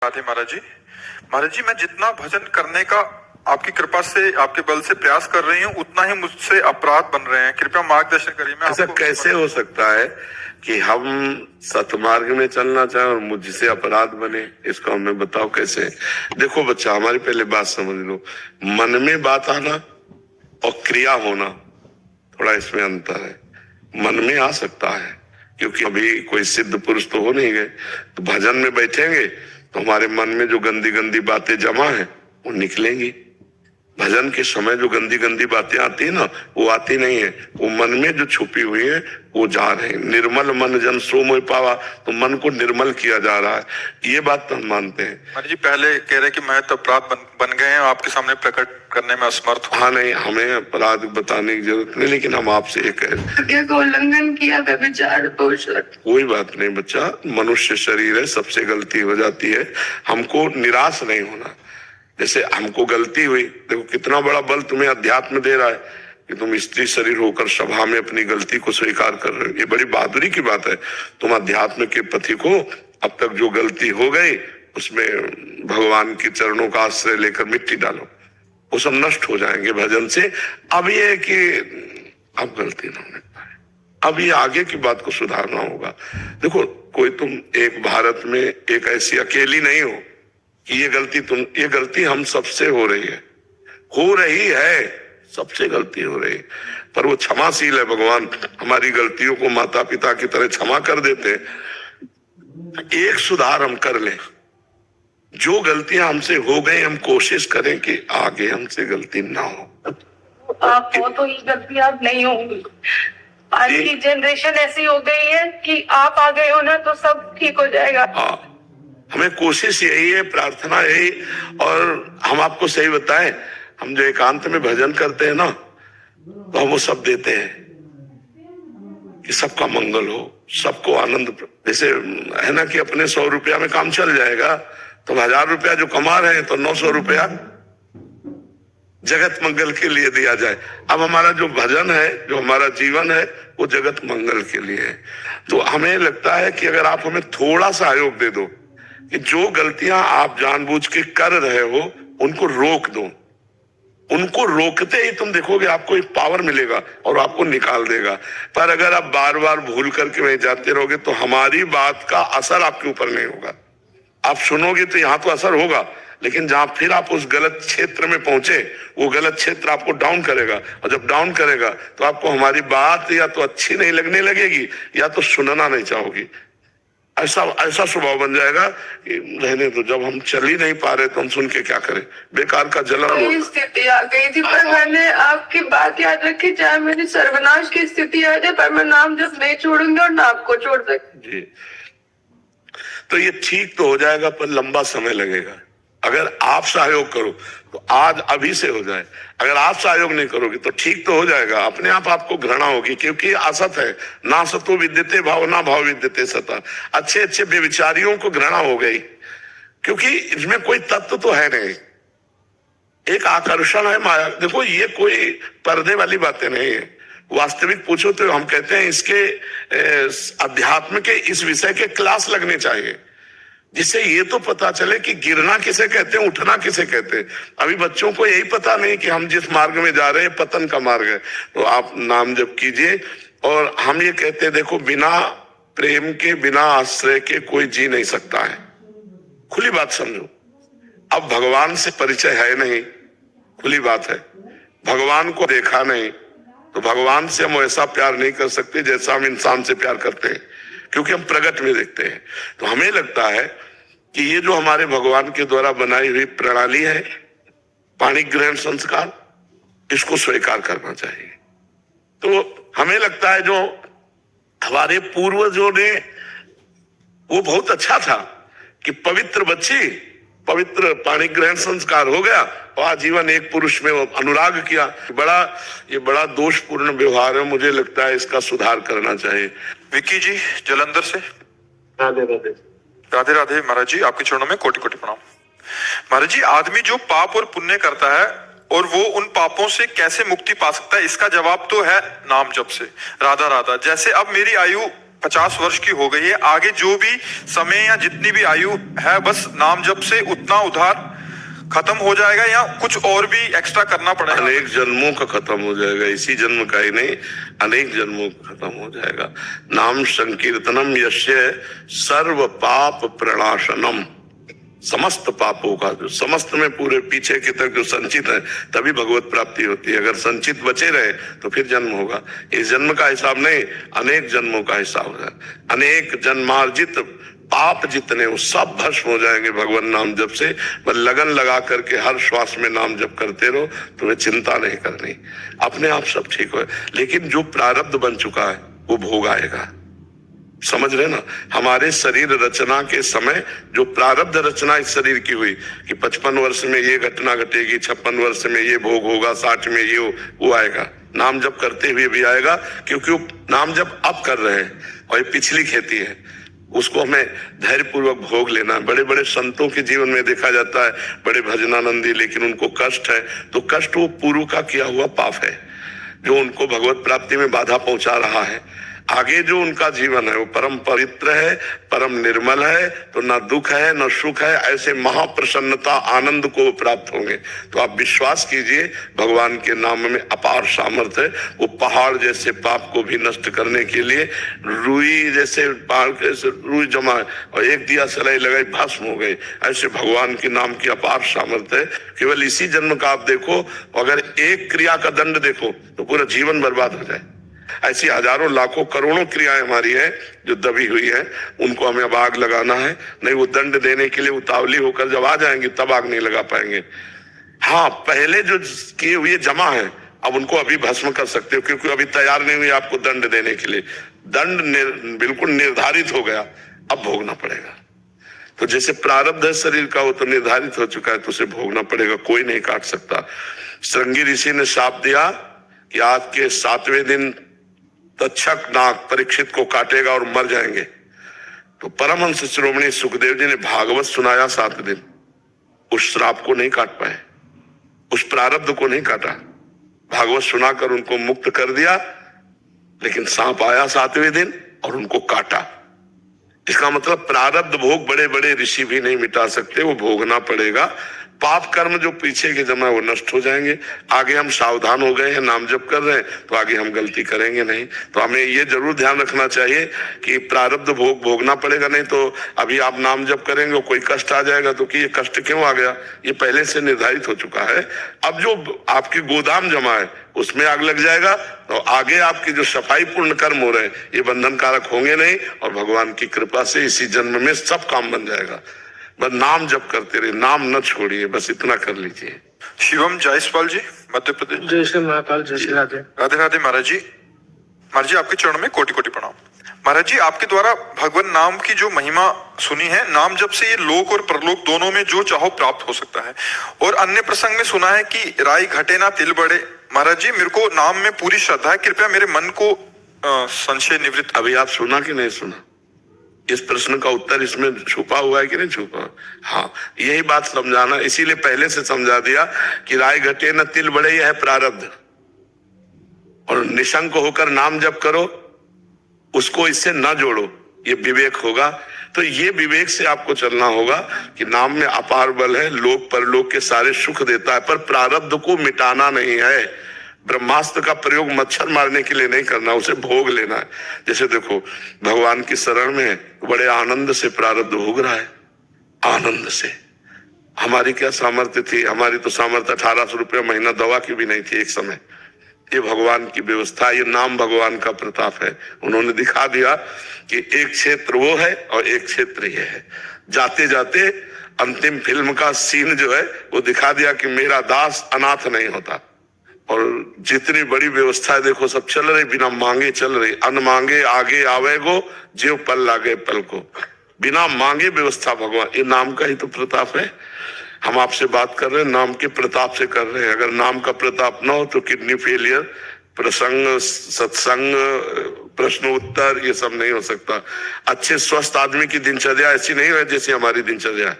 राधे महाराज जी। महाराज जी, मैं जितना भजन करने का आपकी कृपा से, आपके बल से प्रयास कर रही हूँ, उतना ही मुझसे अपराध बन रहे हैं। कृपया मार्गदर्शन करिए। मैं ऐसा कैसे हो सकता है कि हम सतमार्ग में चलना चाहें और मुझसे अपराध बने? इसको हमें बताओ कैसे। देखो बच्चा, हमारी पहले बात समझ लो। मन में बात आना और क्रिया होना, थोड़ा इसमें अंतर है। मन में आ सकता है क्योंकि अभी कोई सिद्ध पुरुष तो हो नहीं गए, तो भजन में बैठेंगे तो हमारे मन में जो गंदी गंदी बातें जमा है वो निकलेंगी। भजन के समय जो गंदी गंदी बातें आती है ना, वो आती नहीं है, वो मन में जो छुपी हुई है वो जा रहे हैं। निर्मल मन जन सो मोह पावा, तो मन को निर्मल किया जा रहा है। ये बात तो हम मानते हैं। महाराज जी, पहले कह रहे कि मैं तो अपराध बन गए हैं, आपके सामने प्रकट करने में असमर्थ हूँ। हाँ नहीं, हमें अपराध बताने की जरूरत नहीं, लेकिन हम आपसे एक उल्लंघन किया व्यभिचार पोषण। कोई बात नहीं बच्चा, मनुष्य शरीर है, सबसे गलती हो जाती है। हमको निराश नहीं होना। जैसे हमको गलती हुई, देखो कितना बड़ा बल तुम्हें अध्यात्म दे रहा है कि तुम स्त्री शरीर होकर सभा में अपनी गलती को स्वीकार कर रहे हो। ये बड़ी बहादुरी की बात है। तुम अध्यात्म के पथी को अब तक जो गलती हो गई उसमें भगवान के चरणों का आश्रय लेकर मिट्टी डालो, वो सब नष्ट हो जाएंगे भजन से। अब ये कि अब गलती ना होने पाए, अब ये आगे की बात को सुधारना होगा। देखो, कोई तुम एक भारत में एक ऐसी अकेली नहीं हो कि ये गलती हम सबसे हो रही है, सबसे गलती हो रही है। पर वो क्षमाशील है भगवान, हमारी गलतियों को माता पिता की तरह क्षमा कर देते। एक सुधार हम कर लें, जो गलतियां हमसे हो गई हम कोशिश करें कि आगे हमसे गलती ना हो। आप हो तो ये गलती आप नहीं होंगी। आज की जनरेशन ऐसी हो गई है कि आप आ गए हो ना तो सब ठीक हो जाएगा। हाँ, हमें कोशिश यही है, प्रार्थना यही। और हम आपको सही बताएं, हम जो एकांत में भजन करते हैं ना, तो हम वो सब देते हैं कि सबका मंगल हो, सबको आनंद। जैसे है ना कि अपने 100 रुपया में काम चल जाएगा, तो 1000 रुपया जो कमा रहे हैं तो 900 रुपया जगत मंगल के लिए दिया जाए। अब हमारा जो भजन है, जो हमारा जीवन है, वो जगत मंगल के लिए है। तो हमें लगता है कि अगर आप हमें थोड़ा सा सहयोग दे दो कि जो गलतियां आप जानबूझ के कर रहे हो उनको रोक दो, उनको रोकते ही तुम देखोगे आपको एक पावर मिलेगा और आपको निकाल देगा। पर अगर आप बार बार भूल करके वहीं जाते रहोगे तो हमारी बात का असर आपके ऊपर नहीं होगा। आप सुनोगे तो यहाँ तो असर होगा, लेकिन जहां फिर आप उस गलत क्षेत्र में पहुंचे, वो गलत क्षेत्र आपको डाउन करेगा। और जब डाउन करेगा तो आपको हमारी बात या तो अच्छी नहीं लगने लगेगी या तो सुनना नहीं चाहोगी। ऐसा स्वभाव बन जाएगा कि रहने तो, जब हम चल ही नहीं पा रहे तो हम सुन के क्या करें, बेकार का जलन। स्थिति आ गई थी, पर मैंने आपकी बात याद रखी, चाहे मेरी सर्वनाश की स्थिति आ जाए पर मैं नाम जब नहीं छोड़ूंगी और ना आपको छोड़ सकती जी। तो ये ठीक तो हो जाएगा, पर लंबा समय लगेगा। अगर आप सहयोग करो तो आज अभी से हो जाए, अगर आप सहयोग नहीं करोगे तो ठीक तो हो जाएगा। अपने आप आपको घृणा होगी, क्योंकि असत है ना, सतो विद्यते भाव ना भाव विद्यते सता। अच्छे अच्छे व्यभिचारियों को घृणा हो गई क्योंकि इसमें कोई तत्व तो है नहीं, एक आकर्षण है, माया। देखो, ये कोई पर्दे वाली बातें नहीं है। वास्तविक पूछो तो हम कहते हैं इसके अध्यात्म के इस विषय के क्लास लगने चाहिए, जिससे ये तो पता चले कि गिरना किसे कहते हैं, उठना किसे कहते हैं। अभी बच्चों को यही पता नहीं कि हम जिस मार्ग में जा रहे हैं पतन का मार्ग है। तो आप नाम जप कीजिए। और हम ये कहते हैं, देखो, बिना प्रेम के, बिना आश्रय के कोई जी नहीं सकता है। खुली बात समझो। अब भगवान से परिचय है नहीं, खुली बात है। भगवान को देखा नहीं तो भगवान से हम ऐसा प्यार नहीं कर सकते जैसा हम इंसान से प्यार करते हैं, क्योंकि हम प्रगट में देखते हैं। तो हमें लगता है कि ये जो हमारे भगवान के द्वारा बनाई हुई प्रणाली है, पाणी ग्रहण संस्कार, इसको स्वीकार करना चाहिए। तो हमें लगता है जो हमारे पूर्वजों ने, वो बहुत अच्छा था कि पवित्र बच्ची, पवित्र पाणी ग्रहण संस्कार हो गया और आजीवन एक पुरुष में वो अनुराग किया। ये बड़ा दोषपूर्ण व्यवहार है, मुझे लगता है इसका सुधार करना चाहिए। विक्की जी जलंधर से। राधे राधे। राधे राधे महाराज जी, आपके चरणों में कोटि कोटि प्रणाम। महाराज जी, आदमी जो पाप और पुण्य करता है और वो उन पापों से कैसे मुक्ति पा सकता है, इसका जवाब तो है नाम जप से, राधा राधा। जैसे अब मेरी आयु 50 वर्ष की हो गई है, आगे जो भी समय या जितनी भी आयु है बस नाम जप से उतना उधार खत्म हो जाएगा या कुछ और भी एक्स्ट्रा करना पड़ेगा? अनेक जन्मों का खत्म हो जाएगा, इसी जन्म का ही नहीं, अनेक जन्मों का खत्म हो जाएगा। नाम संकीर्तनम यस्य सर्व पाप प्रणाशनम, समस्त पापों का जो समस्त में पूरे पीछे के तक जो संचित है तभी भगवत प्राप्ति होती है। अगर संचित बचे रहे तो फिर जन्म होगा। इस जन्म का हिसाब नहीं, अनेक जन्मों का हिसाब है। अनेक जन्मार्जित पाप जितने वो सब भस्म हो जाएंगे भगवान नाम जप से। बस लगन लगा करके हर श्वास में नाम जप करते रहो, तुम्हें चिंता नहीं करनी, अपने आप सब ठीक हो। लेकिन जो प्रारब्ध बन चुका है वो भोग आएगा, समझ रहे ना। हमारे शरीर रचना के समय जो प्रारब्ध रचना इस शरीर की हुई कि 55 वर्ष में ये घटना घटेगी, 56 वर्ष में ये भोग होगा, 60 में ये वो आएगा। नाम जप करते हुए भी आएगा, क्योंकि वो नाम जप अब कर रहे हैं और ये पिछली खेती है, उसको हमें धैर्यपूर्वक भोग लेना है। बड़े बड़े संतों के जीवन में देखा जाता है, बड़े भजनानंदी, लेकिन उनको कष्ट है तो कष्ट वो पूर्व का किया हुआ पाप है जो उनको भगवत प्राप्ति में बाधा पहुंचा रहा है। आगे जो उनका जीवन है वो परम पवित्र है, परम निर्मल है, तो ना दुख है ना सुख है, ऐसे महाप्रसन्नता आनंद को वो प्राप्त होंगे। तो आप विश्वास कीजिए, भगवान के नाम में अपार सामर्थ्य है। वो पहाड़ जैसे पाप को भी नष्ट करने के लिए रुई जैसे पहाड़ के रुई जमा और एक दिया सलाई लगाई भस्म हो गई, ऐसे भगवान के नाम की अपार सामर्थ्य है। केवल इसी जन्म का आप देखो, अगर एक क्रिया का दंड देखो तो पूरा जीवन बर्बाद हो जाए। ऐसी हजारों लाखों करोड़ों क्रियाएं हमारी है जो दबी हुई है, उनको हमें अब आग लगाना है। नहीं वो दंड देने के लिए उतावली होकर जब आ जाएंगे तब आग नहीं लगा पाएंगे। हाँ, पहले जो किए हुए जमा है अब उनको अभी भस्म कर सकते हो, क्योंकि अभी तैयार नहीं हुई आपको दंड देने के लिए। दंड बिल्कुल निर्धारित हो गया, अब भोगना पड़ेगा। तो जैसे प्रारब्ध है शरीर का वो तो निर्धारित हो चुका है, तो उसे भोगना पड़ेगा, कोई नहीं काट सकता। श्रृंगी ऋषि ने शाप दिया कि आज के 7वें दिन तक्षक नाग परीक्षित को काटेगा और मर जाएंगे। तो परमहंस शिरोमणि सुखदेव जी ने भागवत सुनाया 7 दिन, उस श्राप को नहीं काट पाए, उस प्रारब्ध को नहीं काटा। भागवत सुनाकर उनको मुक्त कर दिया, लेकिन सांप आया 7वें दिन और उनको काटा। इसका मतलब प्रारब्ध भोग बड़े बड़े ऋषि भी नहीं मिटा सकते, वो भोगना पड़ेगा। पाप कर्म जो पीछे के जमा वो नष्ट हो जाएंगे। आगे हम सावधान हो गए हैं, नाम जप कर रहे हैं, तो आगे हम गलती करेंगे नहीं। तो हमें ये जरूर ध्यान रखना चाहिए कि प्रारब्ध भोग भोगना पड़ेगा, नहीं तो अभी आप नाम जप करेंगे कोई कष्ट आ जाएगा तो कि ये कष्ट क्यों आ गया, ये पहले से निर्धारित हो चुका है। अब जो आपके गोदाम जमा है उसमें आग लग जाएगा, तो आगे आपकी जो सफाई पूर्ण कर्म हो रहे हैं ये बंधन कारक होंगे नहीं, और भगवान की कृपा से इसी जन्म में सब काम बन जाएगा। बस नाम जप करते रहे, नाम न छोड़िए, बस इतना कर लीजिए। शिवम जायसवाल जी, मध्य प्रदेश। जय श्री महाकाल, जय श्री राधे। राधे राधे महाराज जी। महाराज जी आपके चरणों में कोटि कोटि प्रणाम। महाराज जी आपके द्वारा भगवान नाम की जो महिमा सुनी है, नाम जप से ये लोक और परलोक दोनों में जो चाहो प्राप्त हो सकता है। और अन्य प्रसंग में सुना है कि राई घटे ना तिल बढ़े। महाराज जी मेरे को नाम में पूरी श्रद्धा है, कृपया मेरे मन को संशय निवृत्त। अभी आप सुना कि नहीं सुना? इस प्रश्न का उत्तर इसमें छुपा हुआ है कि नहीं छुपा? हाँ, यही बात समझाना, इसीलिए पहले से समझा दिया कि राय घटे न तिल बढ़े, यह है प्रारब्ध। और निशंक होकर नाम जप करो, उसको इससे न जोड़ो, ये विवेक होगा। तो ये विवेक से आपको चलना होगा कि नाम में अपार बल है, लोक परलोक के सारे सुख देता है, पर प्रारब्ध को मिटाना नहीं है। ब्रह्मास्त्र का प्रयोग मच्छर मारने के लिए नहीं करना, उसे भोग लेना है। जैसे देखो भगवान की शरण में बड़े आनंद से प्रारब्ध भोग रहा है, आनंद से। हमारी क्या सामर्थ्य थी? हमारी तो सामर्थ्य 1800 रुपये महीना दवा की भी नहीं थी एक समय। ये भगवान की व्यवस्था, ये नाम भगवान का प्रताप है। उन्होंने दिखा दिया कि एक क्षेत्र वो है और एक क्षेत्र ये है। जाते जाते अंतिम फिल्म का सीन जो है वो दिखा दिया कि मेरा दास अनाथ नहीं होता। और जितनी बड़ी व्यवस्था है देखो सब चल रही, बिना मांगे चल रही। अन मांगे आगे आवेगो, जीव पल लागे पल को। बिना मांगे व्यवस्था भगवान, ये नाम का ही तो प्रताप है। हम आपसे बात कर रहे हैं, नाम के प्रताप से कर रहे हैं। अगर नाम का प्रताप न हो तो किडनी फेलियर, प्रसंग, सत्संग, प्रश्न उत्तर, ये सब नहीं हो सकता। अच्छे स्वस्थ आदमी की दिनचर्या ऐसी नहीं है जैसी हमारी दिनचर्या है।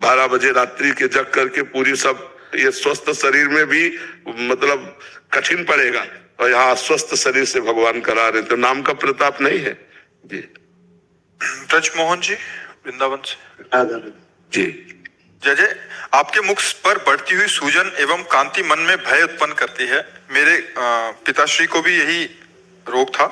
12 बजे रात्रि के जग करके पूरी सब, ये स्वस्थ शरीर में भी मतलब कठिन पड़ेगा। और यहाँ स्वस्थ शरीर से भगवान करा रहे, तो नाम का प्रताप नहीं है जी। ब्रजमोहन जी वृंदावन से जी जय जय। आपके मुख पर बढ़ती हुई सूजन एवं कांति मन में भय उत्पन्न करती है। मेरे पिताश्री को भी यही रोग था।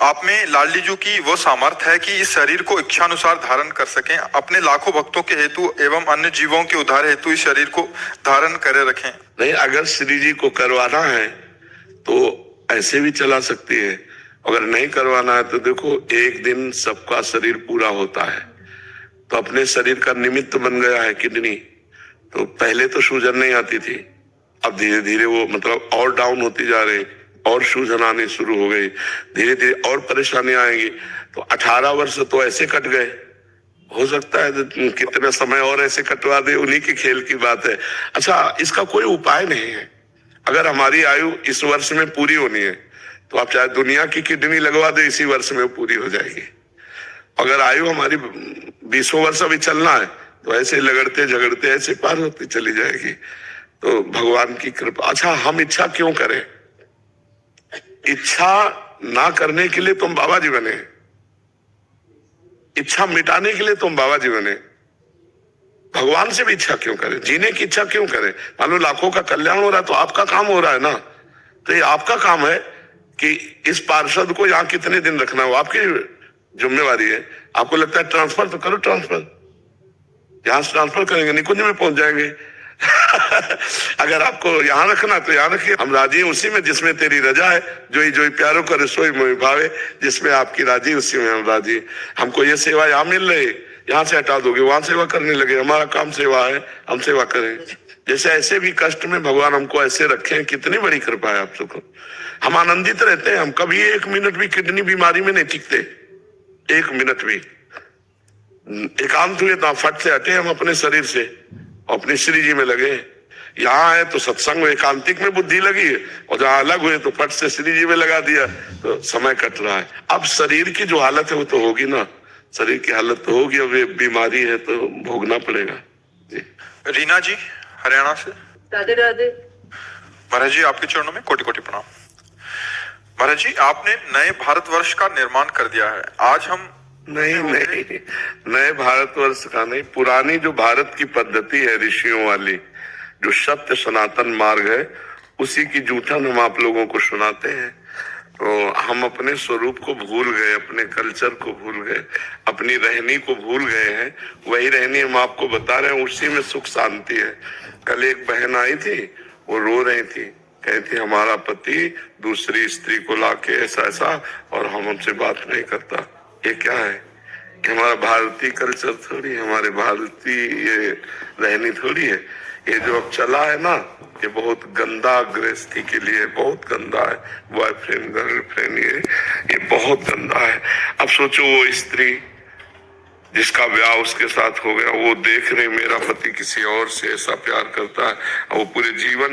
आप में लाडलीजू की वो सामर्थ्य है कि इस शरीर को इच्छानुसार धारण कर सकें। अपने लाखों भक्तों के हेतु एवं अन्य जीवों के उद्धार हेतु इस शरीर को धारण करे रखें। नहीं, अगर श्री जी को करवाना है तो ऐसे भी चला सकती है, अगर नहीं करवाना है तो देखो एक दिन सबका शरीर पूरा होता है, तो अपने शरीर का निमित्त बन गया है किडनी। तो पहले तो सूजन नहीं आती थी, अब धीरे धीरे वो मतलब और डाउन होती जा रही, और सूजन आनी शुरू हो गई, धीरे धीरे और परेशानी आएंगी। तो 18 वर्ष तो ऐसे कट गए, हो सकता है कितने समय और ऐसे कटवा दे, उन्हीं के खेल की बात है। अच्छा, इसका कोई उपाय नहीं है। अगर हमारी आयु इस वर्ष में पूरी होनी है तो आप चाहे दुनिया की किडनी लगवा दे, इसी वर्ष में पूरी हो जाएगी। अगर आयु हमारी 20 वर्ष अभी चलना है तो ऐसे लगड़ते झगड़ते ऐसे पार होती चली जाएगी। तो भगवान की कृपा। अच्छा, हम इच्छा क्यों करें? इच्छा ना करने के लिए तुम बाबा जी बने, इच्छा मिटाने के लिए तुम बाबा जी बने। भगवान से भी इच्छा क्यों करें? जीने की इच्छा क्यों करें? मान लो लाखों का कल्याण हो रहा है तो आपका काम हो रहा है ना, तो ये आपका काम है कि इस पार्षद को यहाँ कितने दिन रखना हो, आपकी जिम्मेवारी है। आपको लगता है ट्रांसफर, तो करो ट्रांसफर, यहां से ट्रांसफर करेंगे, निकुंज में पहुंच जाएंगे। अगर आपको यहाँ रखना तो यहाँ रखिए। हम राजी हैं उसी में जिसमें तेरी रजा है, जो प्यारो कर सोई मोहि भावे, जिसमें आपकी राजी उसी में हम राजी। हमको ये सेवा यहाँ मिल रही, यहाँ से हटा दोगे वहां सेवा करने लगे, हमारा काम सेवा है, हम सेवा करें। जैसे ऐसे भी कष्ट में भगवान हमको ऐसे रखे, कितनी बड़ी कृपा है आप सबको। हम आनंदित रहते हैं, हम कभी 1 मिनट भी किडनी बीमारी में नहीं टिकते, 1 मिनट भी। एकांत हुए तो फट से हटे हम अपने शरीर से, अपनी श्री जी में लगे। यहाँ है तो सत्संग एकांतिक में बुद्धि लगी है, और जहां अलग हुए तो फट से श्री जी में लगा दिया, तो समय कट रहा है। अब शरीर की जो हालत है वो तो होगी ना, शरीर की हालत तो होगी, अब ये बीमारी है तो भोगना पड़ेगा जी। रीना जी हरियाणा से। राधे राधे। महाराज जी आपके चरणों में कोटि कोटि प्रणाम। महाराज जी आपने नए भारतवर्ष का निर्माण कर दिया है। आज हम नहीं, नए भारतवर्ष का नहीं, पुरानी जो भारत की पद्धति है ऋषियों वाली, जो सत्य सनातन मार्ग है, उसी की जूठन हम आप लोगों को सुनाते हैं। तो हम अपने स्वरूप को भूल गए, अपने कल्चर को भूल गए, अपनी रहनी को भूल गए हैं। वही रहनी हम आपको बता रहे हैं, उसी में सुख शांति है। कल एक बहन आई थी, वो रो रही थी, कहती हमारा पति दूसरी स्त्री को लाके ऐसा ऐसा, और हमसे बात नहीं करता। ये क्या है? हमारा भारतीय कल्चर थोड़ी, हमारे भारतीय ये रहनी थोड़ी है। ये जो अब चला है ना, ये बहुत गंदा गृहस्थी के लिए, बहुत गंदा है। बॉयफ्रेंड गर्लफ्रेंड, ये बहुत गंदा है। अब सोचो वो स्त्री जिसका ब्याह उसके साथ हो गया, वो देख रहे मेरा पति किसी और से ऐसा प्यार करता है, और वो पूरे जीवन